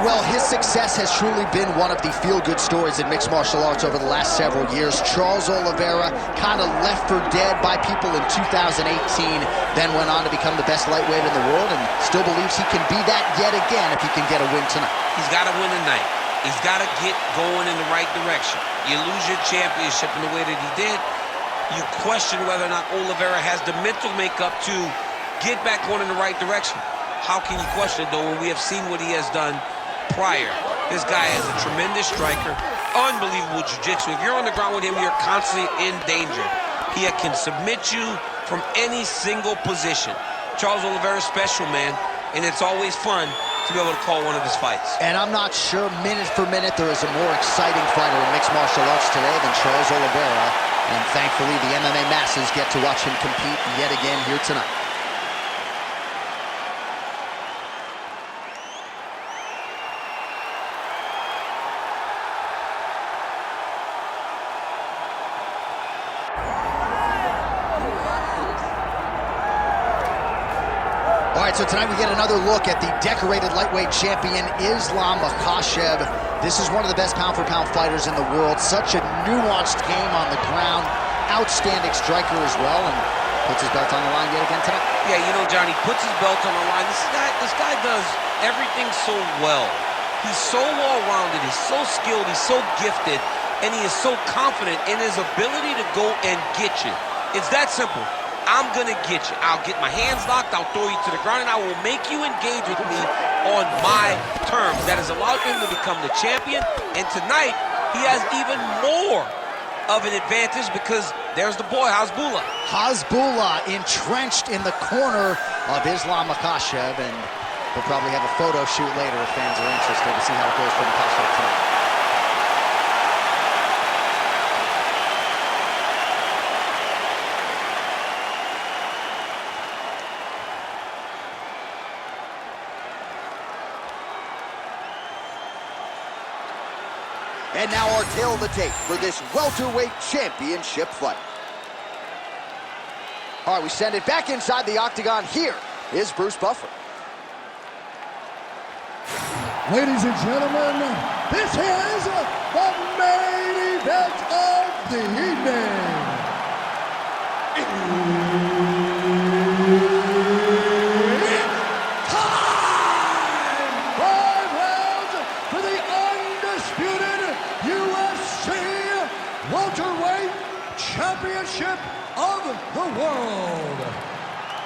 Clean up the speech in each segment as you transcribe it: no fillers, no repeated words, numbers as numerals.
Well, his success has truly been one of the feel-good stories in mixed martial arts over the last several years. Charles Oliveira kind of left for dead by people in 2018, then went on to become the best lightweight in the world and still believes he can be that yet again if he can get a win tonight. He's got to win tonight. He's got to get going in the right direction. You lose your championship in the way that he did, you question whether or not Oliveira has the mental makeup to get back going in the right direction. How can you question it, though, when we have seen what he has done prior? This guy is a tremendous striker, unbelievable jiu-jitsu. If you're on the ground with him, you're constantly in danger. He can submit you from any single position. Charles Oliveira's special, man, and it's always fun to be able to call one of his fights. And I'm not sure, minute for minute, there is a more exciting fighter in mixed martial arts today than Charles Oliveira. And thankfully, the MMA masses get to watch him compete yet again here tonight. All right, so tonight we get another look at the decorated lightweight champion, Islam Makhachev. This is one of the best pound-for-pound fighters in the world. Such a nuanced game on the ground. Outstanding striker as well, and puts his belt on the line yet again tonight. Yeah, you know, John, he puts his belt on the line. This guy does everything so well. He's so well-rounded, he's so skilled, he's so gifted, and he is so confident in his ability to go and get you. It's that simple. I'm gonna get you. I'll get my hands locked, I'll throw you to the ground, and I will make you engage with me on my terms. That has allowed him to become the champion, and tonight, he has even more of an advantage because there's the boy, Hasbullah. Hasbullah entrenched in the corner of Islam Makhachev, and we'll probably have a photo shoot later if fans are interested to see how it goes for Makhachev tonight. And now our tale of the tape for this welterweight championship fight. All right, we send it back inside the octagon. Here is Bruce Buffer. Ladies and gentlemen, this is the main event of the evening. It's time! 5 rounds for the undisputed UFC welterweight championship of the world.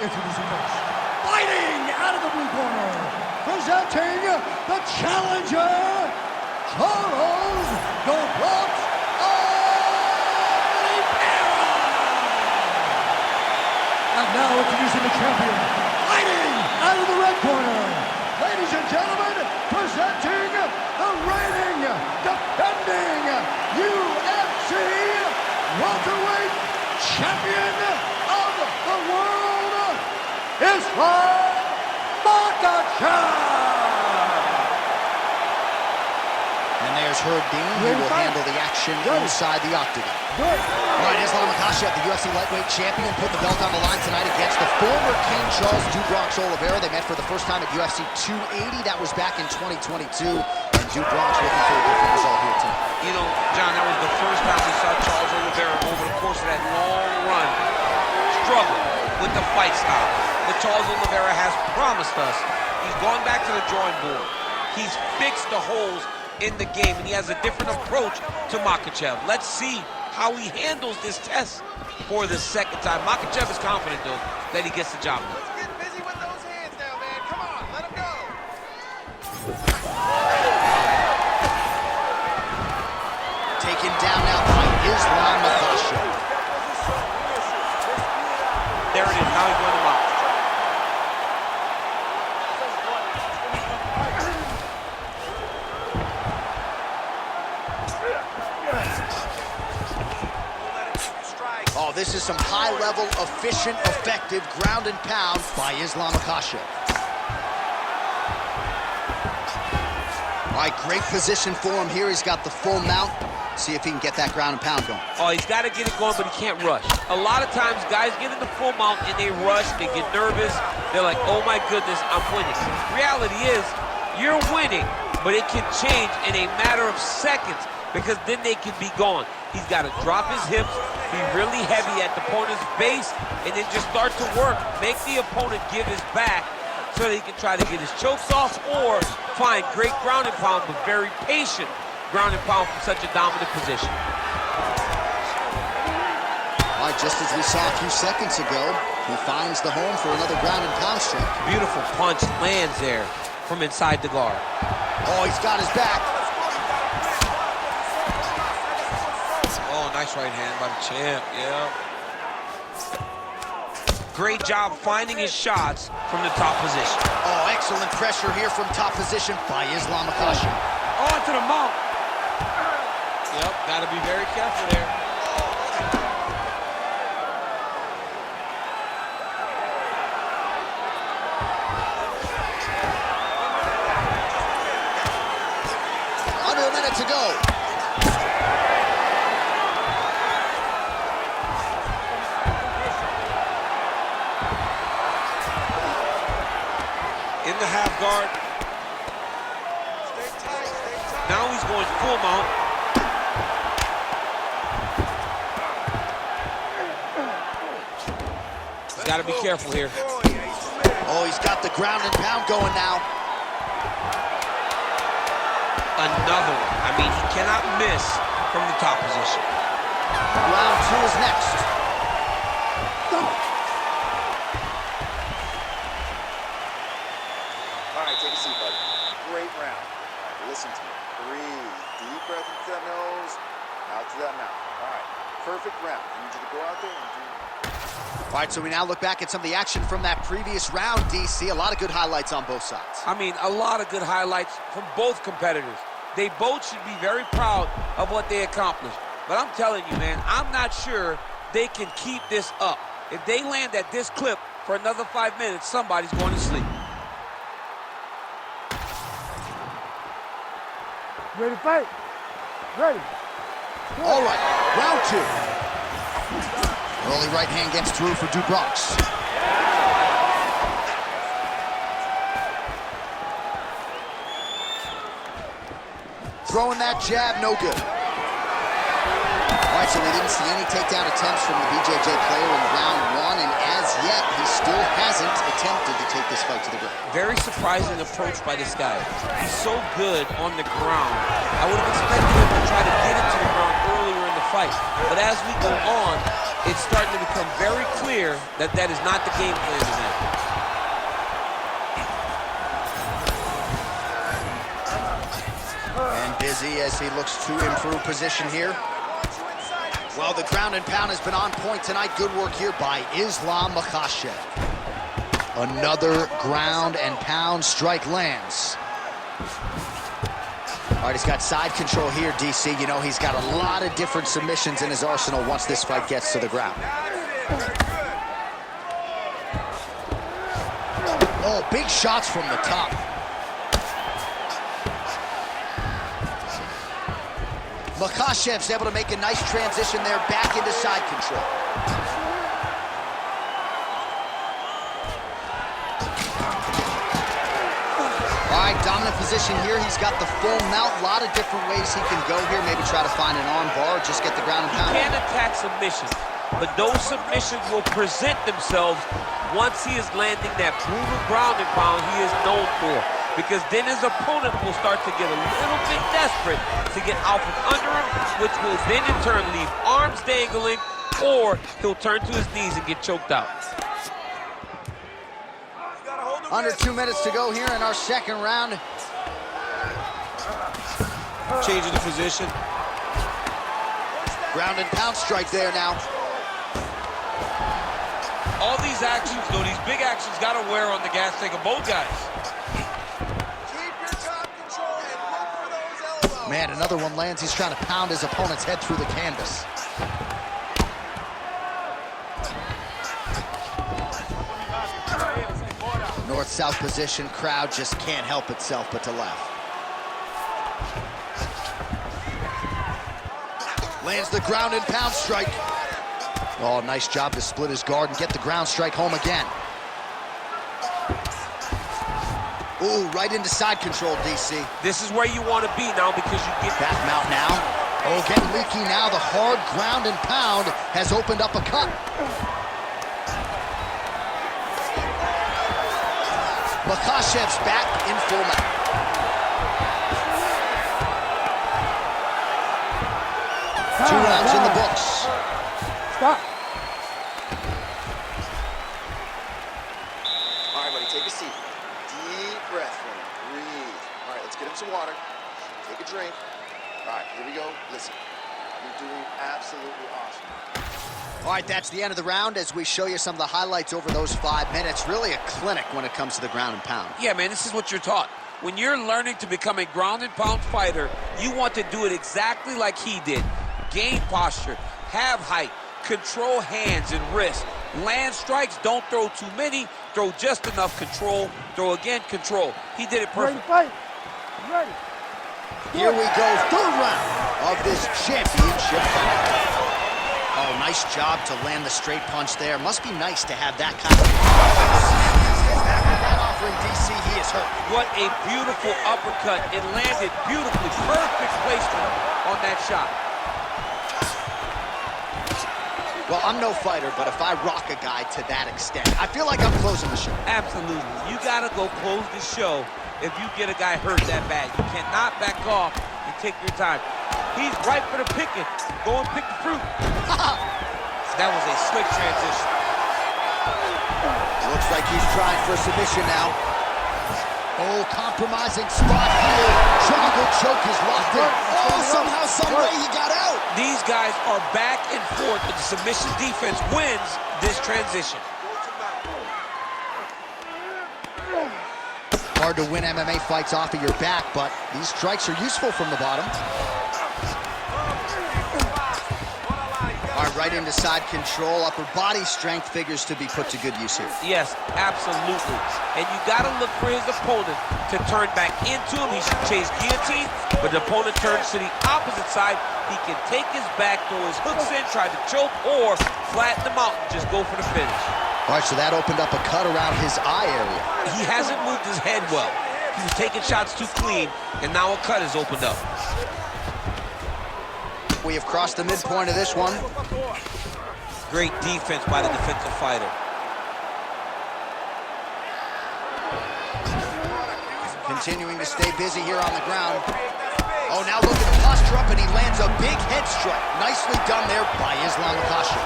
Introducing first, fighting out of the blue corner, presenting the challenger, Charles Oliveira. And now introducing the champion, fighting out of the red corner, ladies and gentlemen, presenting the reigning, defending UFC welterweight champion of the world, Islam Makhachev. And there's Herb Dean, who will handle the action inside the octagon. All right, Islam Makhachev, the UFC lightweight champion, put the belt on the line tonight against the former King Charles "Bronx" Oliveira. They met for the first time at UFC 280. That was back in 2022. And Bronx looking for a different result here tonight. You know, John, that was the first time we saw Charles Oliveira over the course of that long run struggle with the fight style that Charles Oliveira has promised us. He's gone back to the drawing board. He's fixed the holes in the game, and he has a different approach to Makhachev. Let's see how he handles this test for the second time. Makhachev is confident, though, that he gets the job done. Let's get busy with those hands now, man. Come on, let him go. Taken down now by Islam Makhachev. There it is. Now he's going to Makhachev. Oh, this is some high-level, efficient, effective ground and pound by Islam Makhachev. All right, great position for him here. He's got the full mount. See if he can get that ground and pound going. Oh, he's got to get it going, but he can't rush. A lot of times, guys get in the full mount and they rush, they get nervous. They're like, oh my goodness, I'm winning. Reality is, you're winning, but it can change in a matter of seconds because then they can be gone. He's got to drop his hips, be really heavy at the opponent's base, and then just start to work. Make the opponent give his back so that he can try to get his chokes off or find great ground and pound, but very patient ground and pound from such a dominant position. All right, just as we saw a few seconds ago, he finds the home for another ground and pound strike. Beautiful punch lands there from inside the guard. Oh, he's got his back. Oh, nice right hand by the champ, yeah. Great job finding his shots from the top position. Oh, excellent pressure here from top position by Islam Makhachev. Oh, into the mouth. Yep, got to be very careful there. Under a minute to go. In the half guard. Now he's going full mount. He's got to be careful here. Oh, he's got the ground and pound going now. Another one. I mean, he cannot miss from the top position. Round 2 is next. All right, take a seat, buddy. Great round. All right, listen to me. Breathe. Deep breath into that nose, out through that mouth. All right, perfect round. I need you to go out there and do... All right, so we now look back at some of the action from that previous round, DC. A lot of good highlights on both sides. I mean, a lot of good highlights from both competitors. They both should be very proud of what they accomplished. But I'm telling you, man, I'm not sure they can keep this up. If they land at this clip for another 5 minutes, somebody's going to sleep. Ready to fight? Ready. All right, round 2. Early right hand gets through for Dubronx. Throwing that jab, no good. All right, so we didn't see any takedown attempts from the BJJ player in round 1, and as yet, he still hasn't attempted to take this fight to the ground. Very surprising approach by this guy. He's so good on the ground. I would have expected him to try to get it to the ground earlier in the fight. But as we go on, it's starting to become very clear that that is not the game plan tonight. And busy as he looks to improve position here. Well, the ground and pound has been on point tonight. Good work here by Islam Makhachev. Another ground and pound strike lands. All right, he's got side control here, DC. You know, he's got a lot of different submissions in his arsenal once this fight gets to the ground. Oh, big shots from the top. Makhachev's able to make a nice transition there back into side control. All right, dominant position here. He's got the full mount. A lot of different ways he can go here. Maybe try to find an arm bar or just get the ground and pound. He can attack submissions, but those submissions will present themselves once he is landing that brutal ground and pound he is known for. Because then his opponent will start to get a little bit desperate to get out from under him, which will then in turn leave arms dangling, or he'll turn to his knees and get choked out. Under 2 minutes to go here in our second round. Changing the position. Ground and pound strike there now. All these actions, though, these big actions got to wear on the gas tank of both guys. Man, another one lands. He's trying to pound his opponent's head through the canvas. North-south position. Crowd just can't help itself but to laugh. Lands the ground and pound strike. Oh, nice job to split his guard and get the ground strike home again. Ooh, right into side control, DC. This is where you want to be now because you get Back mount now. Oh, getting leaky now. The hard ground and pound has opened up a cut. Makhachev's back in full mount. Two rounds in the books. Stop. All right, buddy, take a seat. Deep breath for me. Breathe. All right, let's get him some water. Take a drink. All right, here we go. Listen, you're doing absolutely awesome. All right, that's the end of the round as we show you some of the highlights over those 5 minutes. Really a clinic when it comes to the ground and pound. Yeah, man, this is what you're taught. When you're learning to become a ground and pound fighter, you want to do it exactly like he did. Gain posture, have height, control hands and wrists. Land strikes, don't throw too many, throw just enough, control, throw again, control. He did it perfect. Ready, fight. Ready. Here we go, third round of this championship fight. Oh, nice job to land the straight punch there. Must be nice to have that kind of... That offering, DC, he is hurt. What a beautiful uppercut. It landed beautifully. Perfect placement on that shot. Well, I'm no fighter, but if I rock a guy to that extent, I feel like I'm closing the show. Absolutely. You got to go close the show if you get a guy hurt that bad. You cannot back off and take your time. He's ripe for the picking. Go and pick the fruit. That was a slick transition. Looks like he's trying for a submission now. Oh, compromising spot here. Triangle choke is locked in. Oh, somehow, some way he got out. These guys are back and forth, but the submission defense wins this transition. Hard to win MMA fights off of your back, but these strikes are useful from the bottom. All right, right into side control. Upper body strength figures to be put to good use here. Yes, absolutely. And you got to look for his opponent to turn back into him. He should chase guillotine, but the opponent turns to the opposite side. He can take his back, throw his hooks in, try to choke, or flatten him out and just go for the finish. All right, so that opened up a cut around his eye area. He hasn't moved his head well. He was taking shots too clean, and now a cut has opened up. We have crossed the midpoint of this one. Great defense by the defensive fighter. Continuing to stay busy here on the ground. Oh, now look at the posture up, and he lands a big head strike. Nicely done there by Islam Makhachev.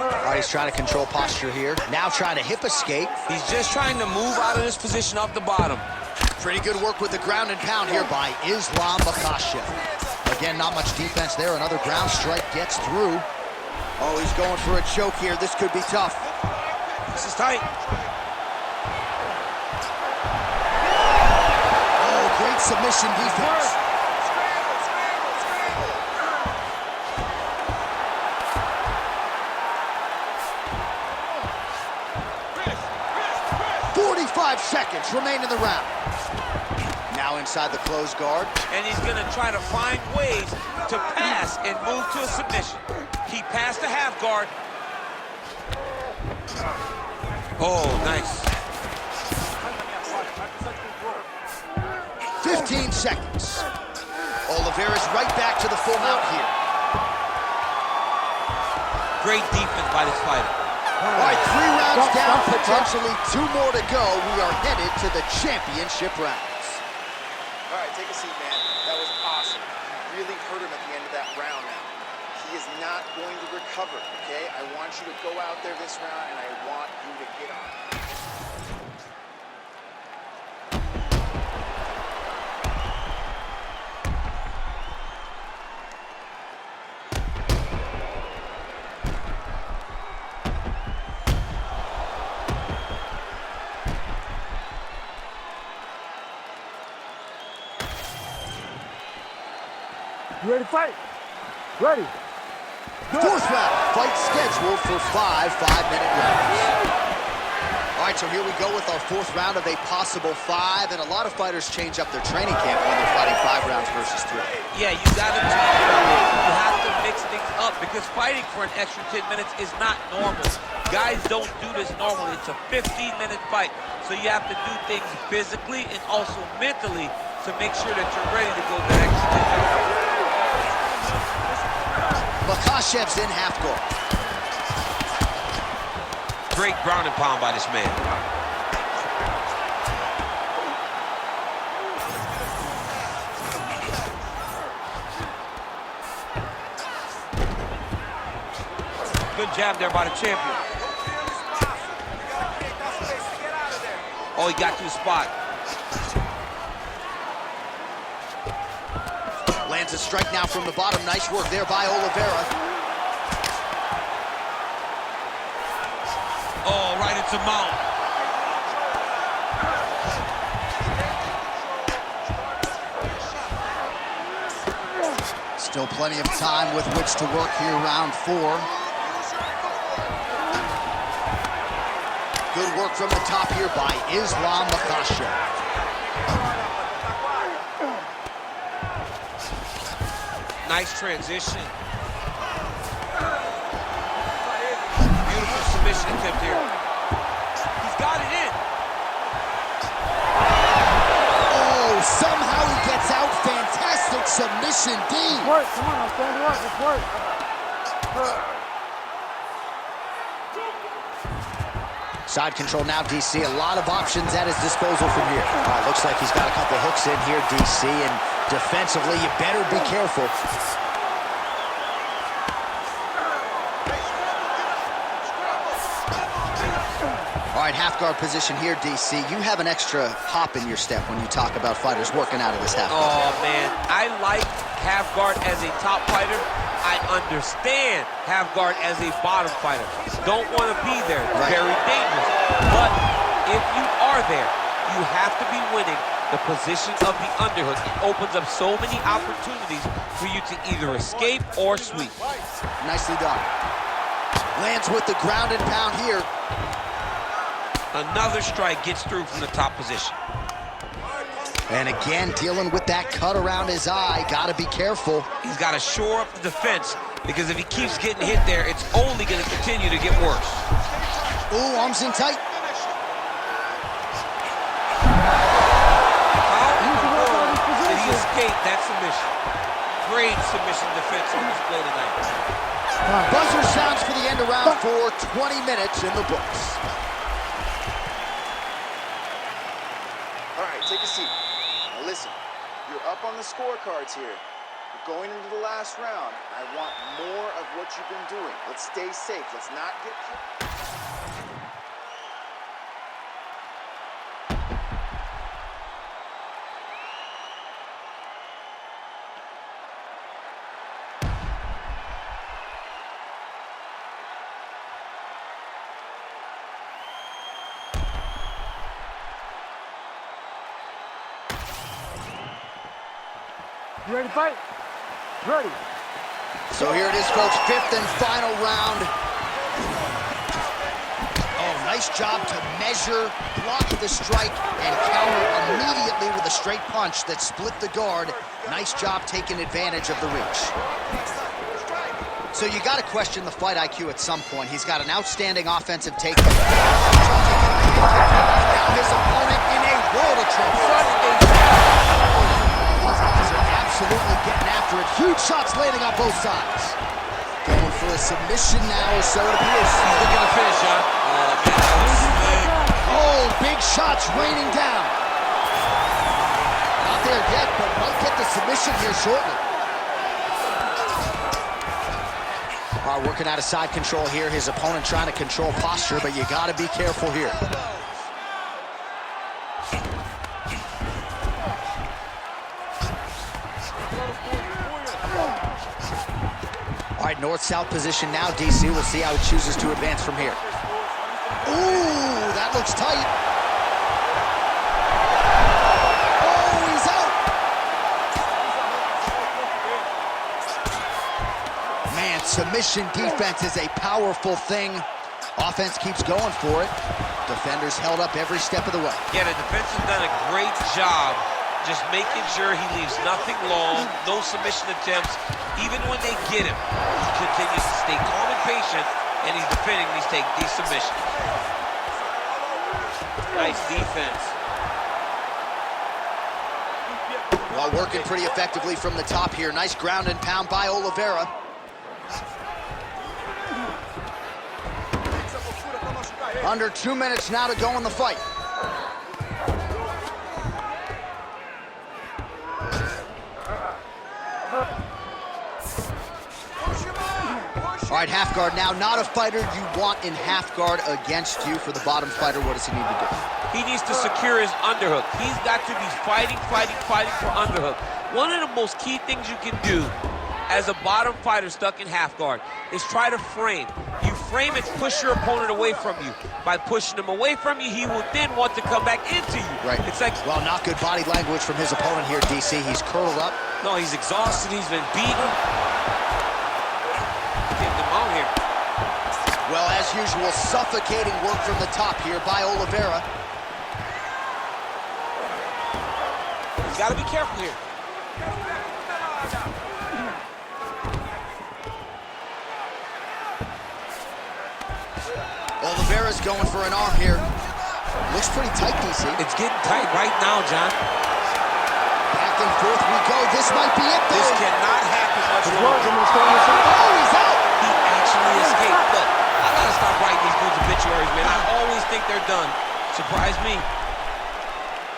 All right, he's trying to control posture here. Now trying to hip escape. He's just trying to move out of this position off the bottom. Pretty good work with the ground and pound here by Islam Makhachev. Again, not much defense there. Another ground strike gets through. Oh, he's going for a choke here. This could be tough. This is tight. Oh, great submission defense. Seconds remain in the round. Now inside the closed guard. And he's going to try to find ways to pass and move to a submission. He passed the half guard. Oh, nice. 15 seconds. Oliveira's right back to the full mount here. Great defense by this fighter. All right, 3 rounds down, potentially 2 more to go. We are headed to the championship rounds. All right, take a seat, man. That was awesome. You really hurt him at the end of that round now. He is not going to recover, okay? I want you to go out there this round, and I want you to get on. You ready to fight? Ready. Fourth round, fight scheduled for 5 5-minute rounds. All right, right, so here we go with our fourth round of a possible 5, and a lot of fighters change up their training camp when they're fighting 5 rounds versus 3. Yeah, you got to change it up. You have to mix things up because fighting for an extra 10 minutes is not normal. Guys don't do this normally. It's a 15-minute fight, so you have to do things physically and also mentally to make sure that you're ready to go the extra 10 minutes. Makhachev's in half guard. Great ground and pound by this man. Good jab there by the champion. Oh, he got to his spot. Lands a strike now from the bottom. Nice work there by Oliveira. Oh, right into mount. Still plenty of time with which to work here, round 4. Good work from the top here by Makhachev. Nice transition. Beautiful submission attempt here. He's got it in. Oh, somehow he gets out. Fantastic submission, D. Work, come on, stand up, it's work. Side control now, DC. A lot of options at his disposal from here. Looks like he's got a couple hooks in here, DC, and defensively, you better be careful. All right, half guard position here, DC. You have an extra hop in your step when you talk about fighters working out of this half guard. Oh, man. I like half guard as a top fighter. I understand half guard as a bottom fighter. Don't want to be there. Right. Very dangerous. But if you are there, you have to be winning the position of the underhook. It opens up so many opportunities for you to either escape or sweep. Nicely done. Lands with the ground and pound here. Another strike gets through from the top position. And again, dealing with that cut around his eye. Got to be careful. He's got to shore up the defense because if he keeps getting hit there, it's only going to continue to get worse. Ooh, arms in tight. How in the world did he escape that submission? Great submission defense on display tonight. Buzzer sounds for the end of round 4. 20 minutes in the books. All right, take a seat. Now listen, you're up on the scorecards here. We're going into the last round. I want more of what you've been doing. Let's stay safe. Let's not get... You ready to fight? Ready. So here it is, folks, 5th and final round. Oh, nice job to measure, block the strike, and counter immediately with a straight punch that split the guard. Nice job taking advantage of the reach. So you got to question the fight IQ at some point. He's got an outstanding offensive takedown. Now his opponent in a world of trouble. Absolutely getting after it. Huge shots landing on both sides. Going for a submission now, or so it appears. Look at the finish, John. Oh, big shots raining down. Not there yet, but might get the submission here shortly. All right, working out of side control here. His opponent trying to control posture, but you got to be careful here. All right, north-south position now, DC. We'll see how he chooses to advance from here. Ooh, that looks tight. Oh, he's out. Man, submission defense is a powerful thing. Offense keeps going for it. Defenders held up every step of the way. Yeah, the defense has done a great job just making sure he leaves nothing long, no submission attempts. Even when they get him, he continues to stay calm and patient, and he's defending these submissions. Nice defense. Well, working pretty effectively from the top here. Nice ground and pound by Oliveira. Under 2 minutes now to go in the fight. All right, half guard now. Not a fighter you want in half guard against you. For the bottom fighter, what does he need to do? He needs to secure his underhook. He's got to be fighting for underhook. One of the most key things you can do as a bottom fighter stuck in half guard is try to frame. You frame and push your opponent away from you. By pushing him away from you, he will then want to come back into you. Right. It's like, well, not good body language from his opponent here, DC. He's curled up. No, he's exhausted. He's been beaten. Take him out here. Well, as usual, suffocating work from the top here by Oliveira. He's got to be careful here. Oliveira's going for an arm here. Looks pretty tight, DC. It's getting tight right now, John. Back and forth we go. This might be it, though. This cannot happen much longer. Oh, he's out! He actually escaped. Look, I gotta stop writing these dudes obituaries, man. I always think they're done. Surprise me.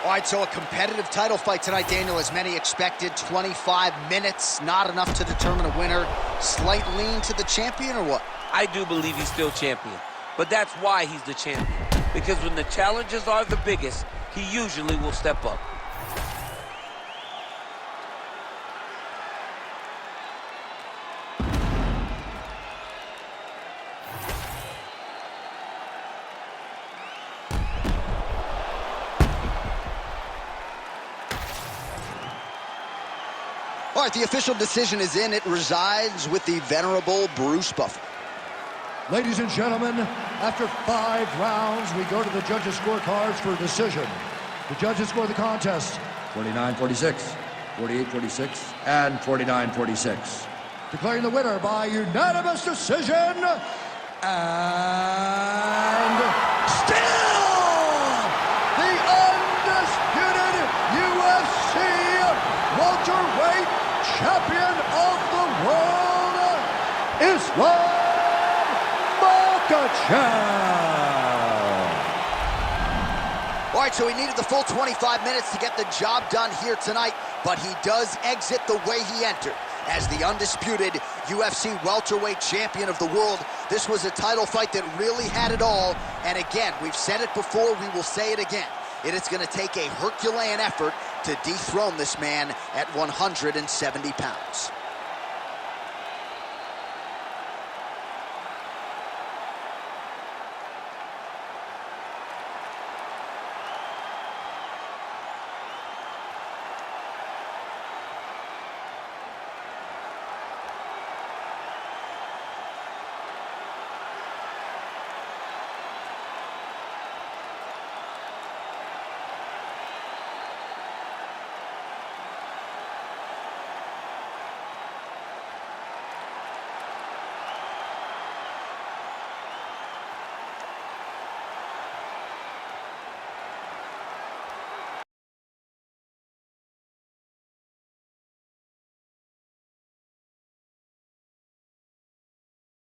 All right, so a competitive title fight tonight, Daniel, as many expected. 25 minutes, not enough to determine a winner. Slight lean to the champion, or what? I do believe he's still champion. But that's why he's the champion. Because when the challenges are the biggest, he usually will step up. All right, the official decision is in. It resides with the venerable Bruce Buffer. Ladies and gentlemen, after 5 rounds, we go to the judges' scorecards for a decision. The judges score the contest 49-46, 48-46, and 49-46. declaring the winner by unanimous decision, and still the undisputed UFC welterweight champion of the world, Islam Makhachev. All right, so he needed the full 25 minutes to get the job done here tonight, but he does exit the way he entered. As the undisputed UFC welterweight champion of the world, this was a title fight that really had it all. And again, we've said it before, we will say it again. It is going to take a Herculean effort to dethrone this man at 170 pounds.